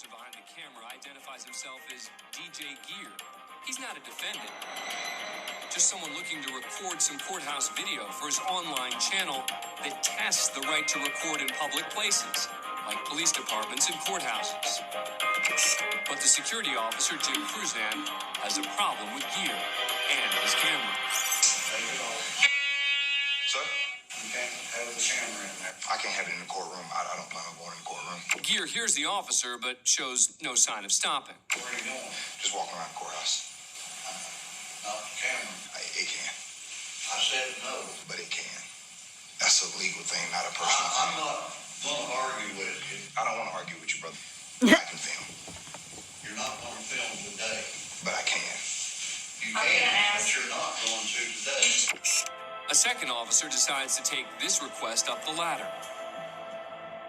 person behind the camera identifies himself as DJ Gear. He's not a defendant, just someone looking to record some courthouse video for his online channel that tests the right to record in public places, like police departments and courthouses. But the security officer, Jim Cruzan, has a problem with Gear and his camera. Sir? You can't have the camera in there. I can't have it in the courtroom. I don't plan on going in the courtroom. Gear hears the officer, but shows no sign of stopping. Where are you going? Just walking around the courthouse. Not the camera. It can. I said no. But it can. That's a legal thing, not a personal thing. I'm not going to argue with you. I don't want to argue with you, brother. I can film. You're not going to film today. But I can. You can, but you're not going to today. A second officer decides to take this request up the ladder.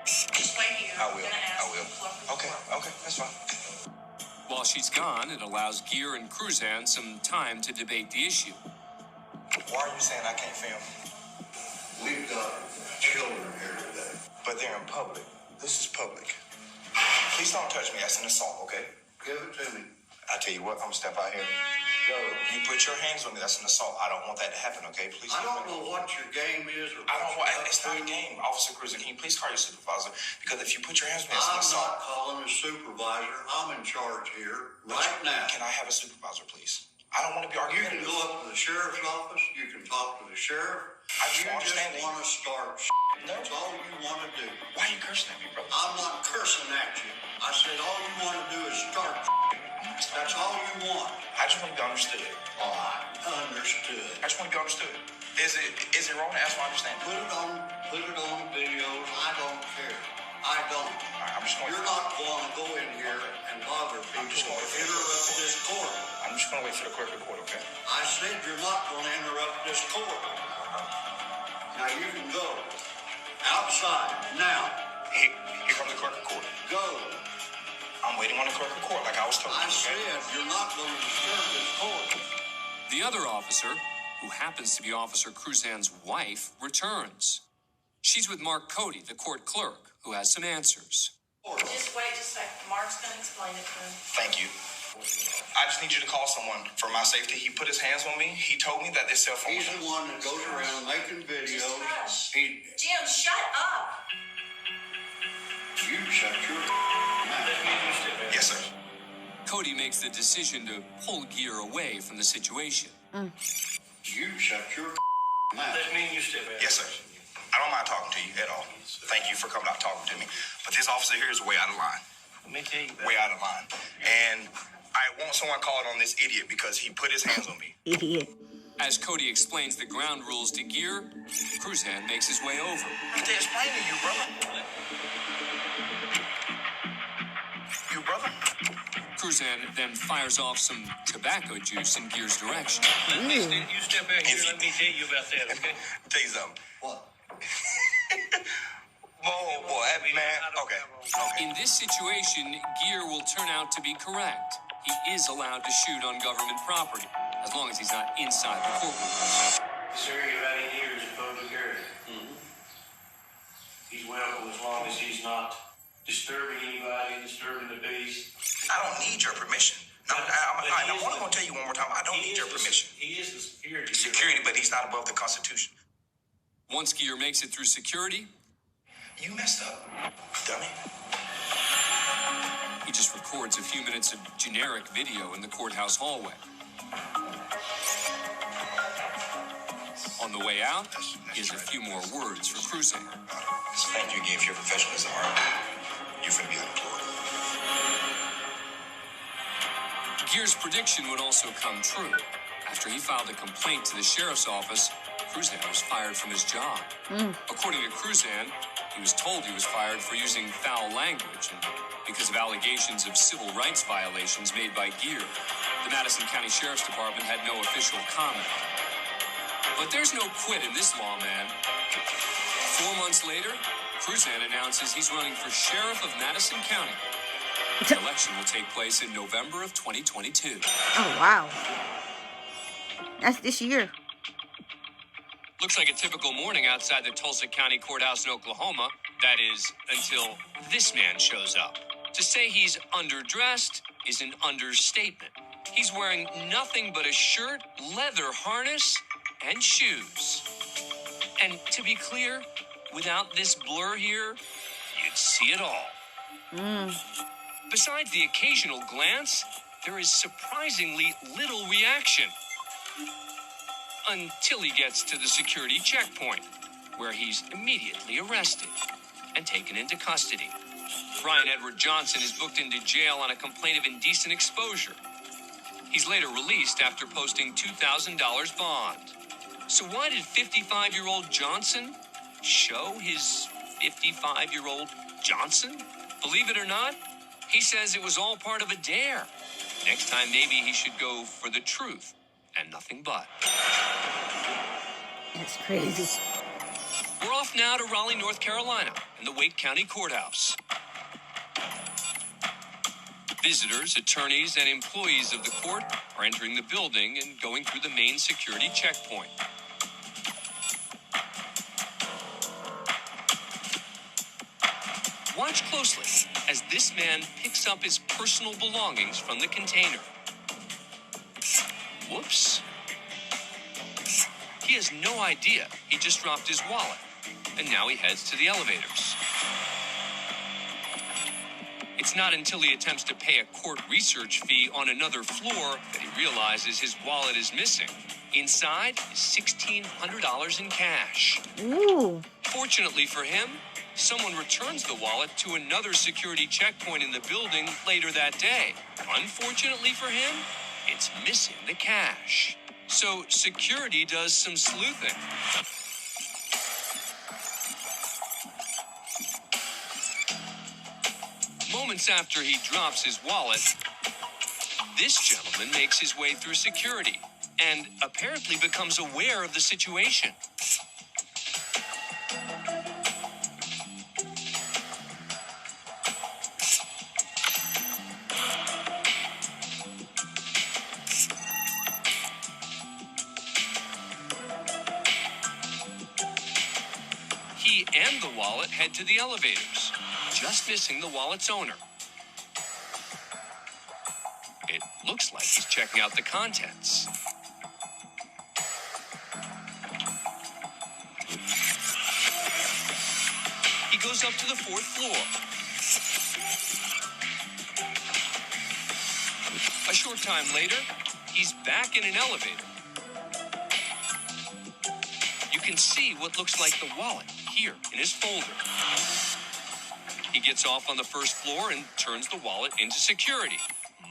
Just wait here. I will. Okay, that's fine. While she's gone, it allows Gear and Cruzan some time to debate the issue. Why are you saying I can't film? We've got children here today. But they're in public. This is public. Please don't touch me. That's an assault, okay? Give it to me. I tell you what, I'm gonna step out here. Go. You put your hands on me. That's an assault. I don't want that to happen, okay? Please. I don't know what your game is or I don't want. what It's not a game, Officer Cruzan. Can you please call your supervisor? Because if you put your hands on me, that's an I'm assault. not calling a supervisor. I'm in charge here right now. Can I have a supervisor, please? I don't want to be You arguing. can go up to the sheriff's office. You can talk to the sheriff. I just You want to just understand want to start. No. That's all you want to do. Why are you cursing at me, brother? I'm not cursing at you. I said all you want to do is start. That's all you want. I just want to be understood. Oh, I understood. I just want to be understood. Is it wrong to ask my understanding? Put it on videos. I don't care. I don't. All right, I'm just going. You're not going to go in here and bother people or interrupt this court. I'm just going to wait for the clerk of court, okay? I said you're not going to interrupt this court. Now you can go outside now. Here comes the clerk of court. Go. I'm waiting on the clerk of court, like I was told. I Okay? said you're not going to disturb this court. The other officer, who happens to be Officer Cruzan's wife, returns. She's with Mark Cody, the court clerk, who has some answers. Just wait just a second. Mark's going to explain it to him. Thank you. I just need you to call someone for my safety. He put his hands on me. He told me that this cell phone He's the one that goes around making videos. Just hush. He, Jim, shut up. you shut your mouth. Yes, sir. Cody makes the decision to pull Gear away from the situation. You shut your mouth. Yes, sir. I don't mind talking to you at all. Thank you for coming out talking to me. But this officer here is way out of line. Let me tell you Way out of line. And I want someone called on this idiot because he put his hands on me. Idiot. As Cody explains the ground rules to Gear, Cruzan makes his way over. They explain to you, brother. You, brother? Cruzan then fires off some tobacco juice in Gear's direction. You step back here. Let me tell you about that, okay? Tell you something. What? Whoa, boy, man. Okay. In this situation, Gear will turn out to be correct. He is allowed to shoot on government property, as long as he's not inside the courtroom. Sir, you're right in here is a public area. He's welcome as long as he's not disturbing anybody, disturbing the peace. I don't need your permission. No, I'm only going to tell you one more time. I don't need your permission. He is the security. Security, but he's not above the Constitution. Once Gear makes it through security, You messed up, dummy. he just records a few minutes of generic video in the courthouse hallway. On the way out, he has a few more words for Cruzan. Thank you again for your professionalism, all right? You're going to be unemployed. Gear's prediction would also come true. After he filed a complaint to the sheriff's office, Cruzan was fired from his job. According to Cruzan, he was told he was fired for using foul language and because of allegations of civil rights violations made by Gear. The Madison County Sheriff's Department had no official comment. But there's no quit in this lawman. 4 months later, Cruzan announces he's running for sheriff of Madison County. The election will take place in November of 2022. Oh, wow. That's this year. Looks like a typical morning outside the Tulsa County Courthouse in Oklahoma. That is, until this man shows up. To say he's underdressed is an understatement. He's wearing nothing but a shirt, leather harness, and shoes. And to be clear, without this blur here, you'd see it all. Besides the occasional glance, there is surprisingly little reaction. Until he gets to the security checkpoint, where he's immediately arrested and taken into custody. Brian Edward Johnson is booked into jail on a complaint of indecent exposure. He's later released after posting $2,000 bond. So why did 55-year-old Johnson show his 55-year-old Johnson? Believe it or not, he says it was all part of a dare. Next time, maybe he should go for the truth and nothing but. That's crazy. We're off now to Raleigh, North Carolina, and the Wake County Courthouse. Visitors, attorneys, and employees of the court are entering the building and going through the main security checkpoint. Watch closely as this man picks up his personal belongings from the container. Whoops. He has no idea he just dropped his wallet, and now he heads to the elevators. It's not until he attempts to pay a court research fee on another floor that he realizes his wallet is missing. Inside is $1,600 in cash. Ooh. Fortunately for him, someone returns the wallet to another security checkpoint in the building later that day. Unfortunately for him, it's missing the cash. So security does some sleuthing. Moments after he drops his wallet, this gentleman makes his way through security and apparently becomes aware of the situation. He and the wallet head to the elevators, just missing the wallet's owner. It looks like he's checking out the contents. He goes up to the 4th floor. A short time later, he's back in an elevator. You can see what looks like the wallet here in his folder. He gets off on the 1st floor and turns the wallet into security,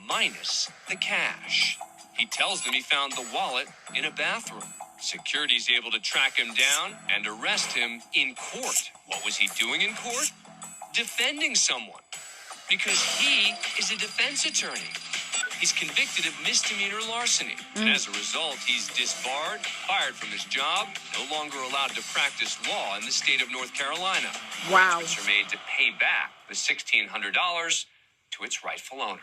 minus the cash. He tells them he found the wallet in a bathroom. Security's able to track him down and arrest him in court. What was he doing in court? Defending someone. Because he is a defense attorney. He's convicted of misdemeanor larceny. And as a result, he's disbarred, fired from his job, no longer allowed to practice law in the state of North Carolina. Wow. Arrangements are made to pay back the $1,600 to its rightful owner.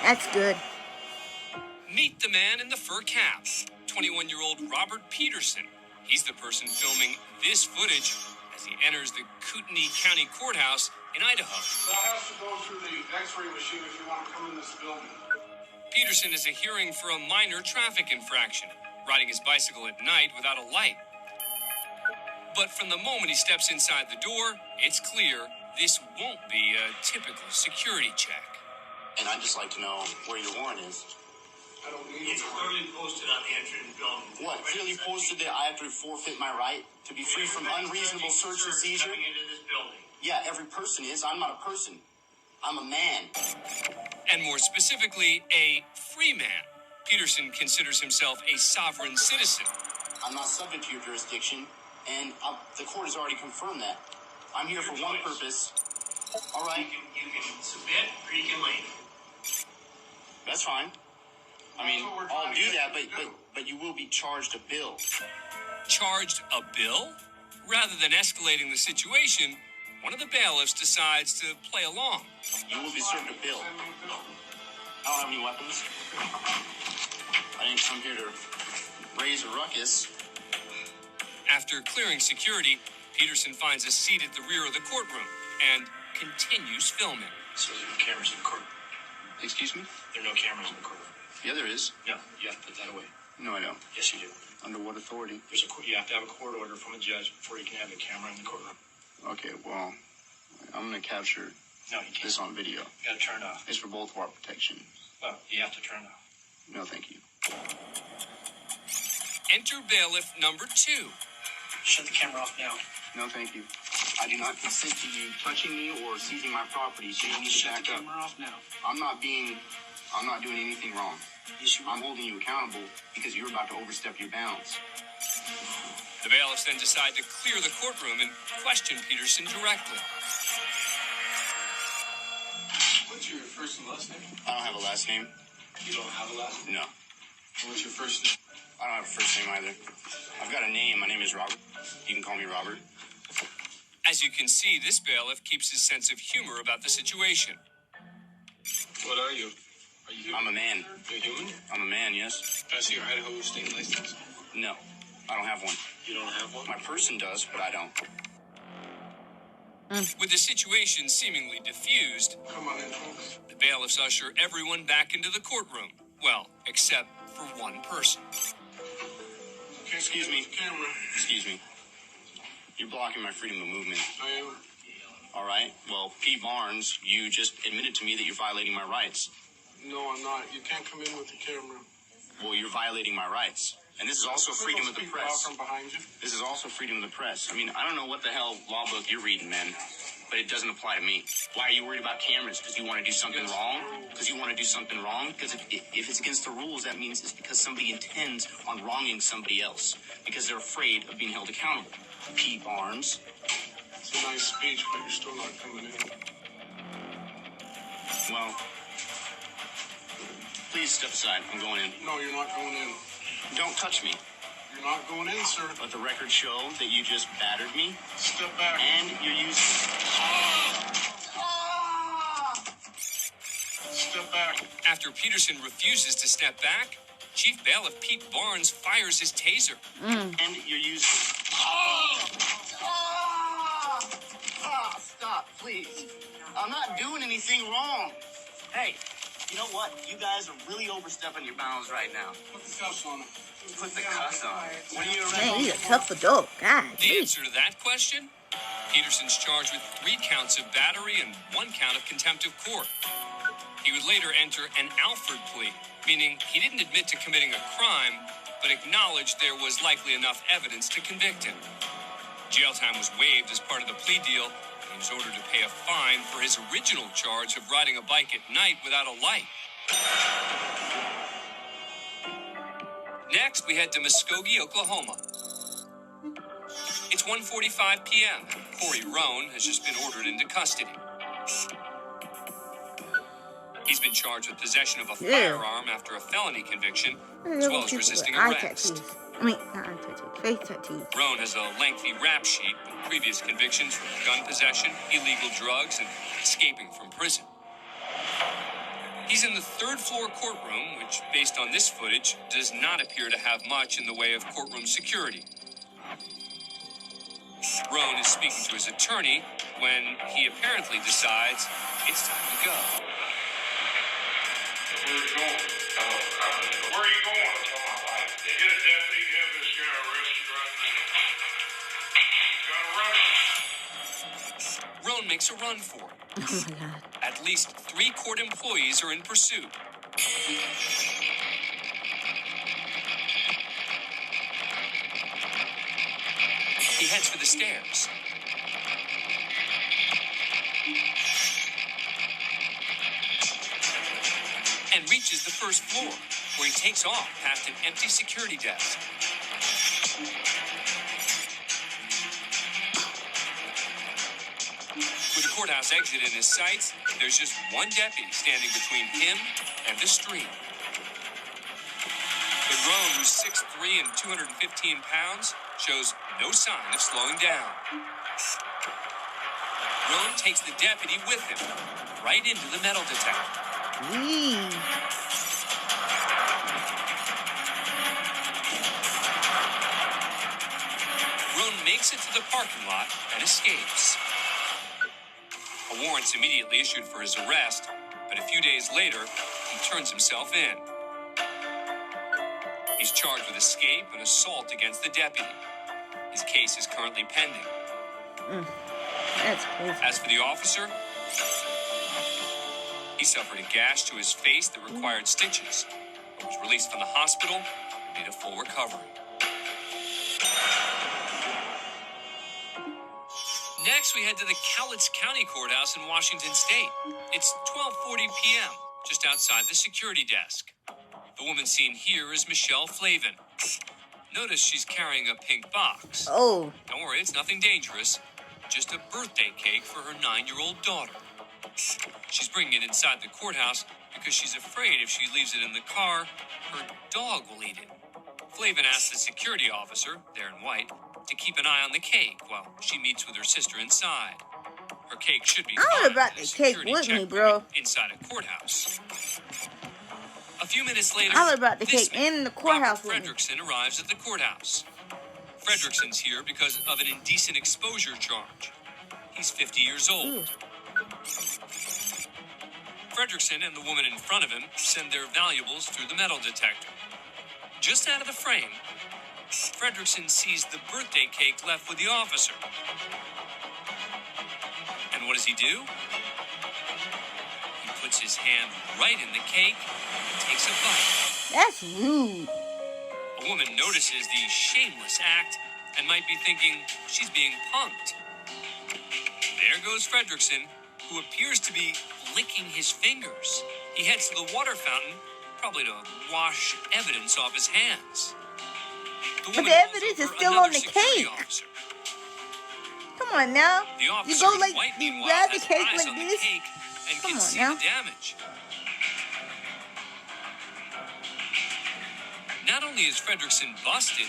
That's good. Meet the man in the fur cap, 21-year-old Robert Peterson. He's the person filming this footage as he enters the Kootenai County Courthouse in Idaho. That has to go through the x-ray machine if you want to come in this building. Peterson is a hearing for a minor traffic infraction, riding his bicycle at night without a light. But from the moment he steps inside the door, it's clear this won't be a typical security check. And I'd just like to know where your warrant is. I don't need It's it. clearly posted on the entrance building. What, clearly posted that I have to forfeit my right to be free from unreasonable search and seizure? Coming into this building. Yeah, every person is. I'm not a person. I'm a man. And more specifically, a free man. Peterson considers himself a sovereign citizen. I'm not subject to your jurisdiction, and the court has already confirmed that. I'm here for Your one choice. purpose. All right, You can submit or you can leave. that's fine. I mean, That's what we're I'll trying to do get that, you to do. but you will be charged a bill. Charged a bill? Rather than escalating the situation, one of the bailiffs decides to play along. You will be served a bill. Send me a bill. I don't have any weapons. I didn't come here to raise a ruckus. After clearing security, Peterson finds a seat at the rear of the courtroom and continues filming. So there are no cameras in the courtroom. Excuse me? There are no cameras in the courtroom. Yeah, there is. No, you have to put that away. No, I don't. Yes, you do. Under what authority? You have to have a court order from a judge before you can have a camera in the courtroom. Okay, well, I'm going to capture No, you can't. this on video. You got to turn it off. It's for both of our protection. Well, you have to turn it off. No, thank you. Enter bailiff number 2. Shut the camera off now. No, thank you. I do not consent to you touching me or seizing my property, so you need to Shut the back up. camera off now. I'm not doing anything wrong. Yes, you I'm holding you accountable because you're about to overstep your bounds. The bailiffs then decide to clear the courtroom and question Peterson directly. What's your first and last name? I don't have a last name. You don't have a last name? No. What's your first name? I don't have a first name either. I've got a name. My name is Robert. You can call me Robert. As you can see, this bailiff keeps his sense of humor about the situation. What are you? Are you human? I'm a man. You're human? I'm a man, yes. Can I see your Idaho state license? No, I don't have one. You don't have one? My person does, but I don't. With the situation seemingly diffused, Come on in, folks. the bailiffs usher everyone back into the courtroom. Well, except for one person. Okay, Excuse me. Camera. Excuse me. You're blocking my freedom of movement. I am. All right? Well, Pete Barnes, you just admitted to me that you're violating my rights. No, I'm not. You can't come in with the camera. Well, you're violating my rights. And this is also freedom of the Speak press. loud from behind you. This is also freedom of the press. I mean, I don't know what the hell law book you're reading, man, but it doesn't apply to me. Why are you worried about cameras? Because you want to do something wrong? Because you want to do something wrong? Because if it's against the rules, that means it's because somebody intends on wronging somebody else. Because they're afraid of being held accountable. P. Barnes. It's a nice speech, but you're still not coming in. Well, please step aside. I'm going in. No, you're not going in. Don't touch me. You're not going in, sir. Let the record show that you just battered me, Step back. and you're using... Step back. After Peterson refuses to step back, Chief Bailiff Pete Barnes fires his taser. And you're using... Stop, please. I'm not doing anything wrong. Hey, you know what? You guys are really overstepping your bounds right now. Put the cuffs on him. Put the cuffs on. When you Man, he's a arrest tough adult. God. The answer to that question? Peterson's charged with 3 counts of battery and 1 count of contempt of court. He would later enter an Alford plea, meaning he didn't admit to committing a crime, but acknowledged there was likely enough evidence to convict him. Jail time was waived as part of the plea deal, and he was ordered to pay a fine for his original charge of riding a bike at night without a light. Next, we head to Muskogee, Oklahoma. It's 1:45 p.m. Corey Roan has just been ordered into custody. He's been charged with possession of a firearm after a felony conviction, as well as resisting arrest. Not eye tattoos. Face tattoos. Roan has a lengthy rap sheet with previous convictions for gun possession, illegal drugs, and escaping from prison. He's in the 3rd floor courtroom, which, based on this footage, does not appear to have much in the way of courtroom security. Roan is speaking to his attorney when he apparently decides it's time to go. Where are you going? Where are you going? Tell my wife. Get a deputy, have this guy arrested right now. Gotta run. Roan makes a run for it. Oh my God. At least 3 court employees are in pursuit. He heads for the stairs. And reaches the 1st floor, where he takes off past an empty security desk. With the courthouse exit in his sights, there's just one deputy standing between him and the street. But Roan, who's 6'3" and 215 pounds, shows no sign of slowing down. Roan takes the deputy with him, right into the metal detector. Yee. Roan makes it to the parking lot and escapes. A A warrant's immediately issued for his arrest, but a few days later, he turns himself in. He's charged with escape and assault against the deputy. His case is currently pending. That's crazy. As for the officer, he suffered a gash to his face that required stitches, but was released from the hospital and made a full recovery. Next, we head to the Cowlitz County Courthouse in Washington State. It's 12:40 p.m., just outside the security desk. The woman seen here is Michelle Flavin. Notice she's carrying a pink box. Oh. Don't worry, it's nothing dangerous. Just a birthday cake for her 9-year-old daughter. She's bringing it inside the courthouse because she's afraid if she leaves it in the car, her dog will eat it. Flavin asks the security officer, there in white, to keep an eye on the cake while she meets with her sister inside. Her cake should be I fine brought at a the cake security with me, checkpoint bro. inside a courthouse. A few minutes later, I would've brought the this cake man, in the courthouse Robert with me. Fredrickson, arrives at the courthouse. Fredrickson's here because of an indecent exposure charge. He's 50 years old. Fredrickson and the woman in front of him send their valuables through the metal detector. Just out of the frame, Fredrickson sees the birthday cake left with the officer. And what does he do? He puts his hand right in the cake and takes a bite. That's rude. A woman notices the shameless act and might be thinking she's being punked. There goes Fredrickson, who appears to be licking his fingers. He heads to the water fountain, probably to wash evidence off his hands. But the evidence is still on the cake. Officer. Come on now. The You officer go in like, white, you meanwhile, grab the has cake eyes like on the this. cake and Come can on see now. the damage. Not only is Fredrickson busted,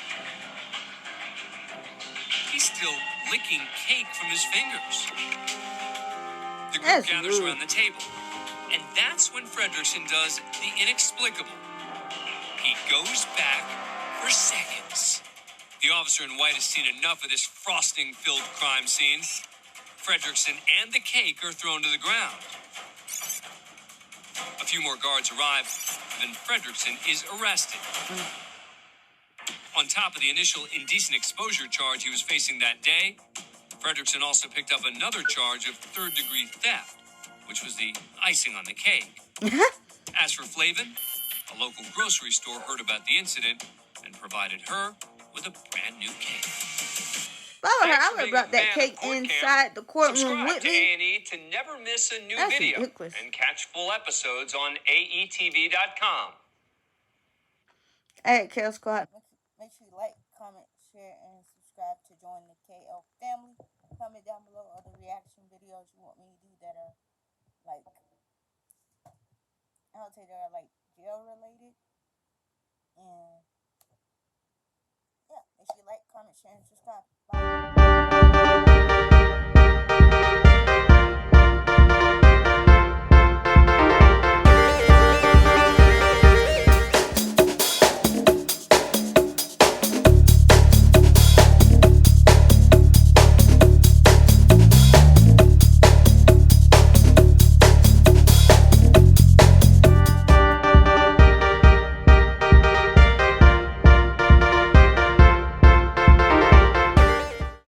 he's still licking cake from his fingers. The group That's gathers rude. around the table, and that's when Fredrickson does the inexplicable. He goes back for seconds. The officer in white has seen enough of this frosting-filled crime scene. Fredrickson and the cake are thrown to the ground. A few more guards arrive, then Fredrickson is arrested. On top of the initial indecent exposure charge he was facing that day, Fredrickson also picked up another charge of third-degree theft, which was the icing on the cake. As for Flavin, a local grocery store heard about the incident and provided her with a brand new cake. If I were her, I would have brought that cake inside the courtroom with Subscribe to me. A&E to never miss a new That's video ridiculous. and catch full episodes on aetv.com. Alright, Kale Squad. Make sure you like, comment, share, and subscribe to join the KL family. Comment down below other reaction videos you want me to do that are like, I would say they're like jail related. And yeah, make sure you like, comment, share, and subscribe. Bye.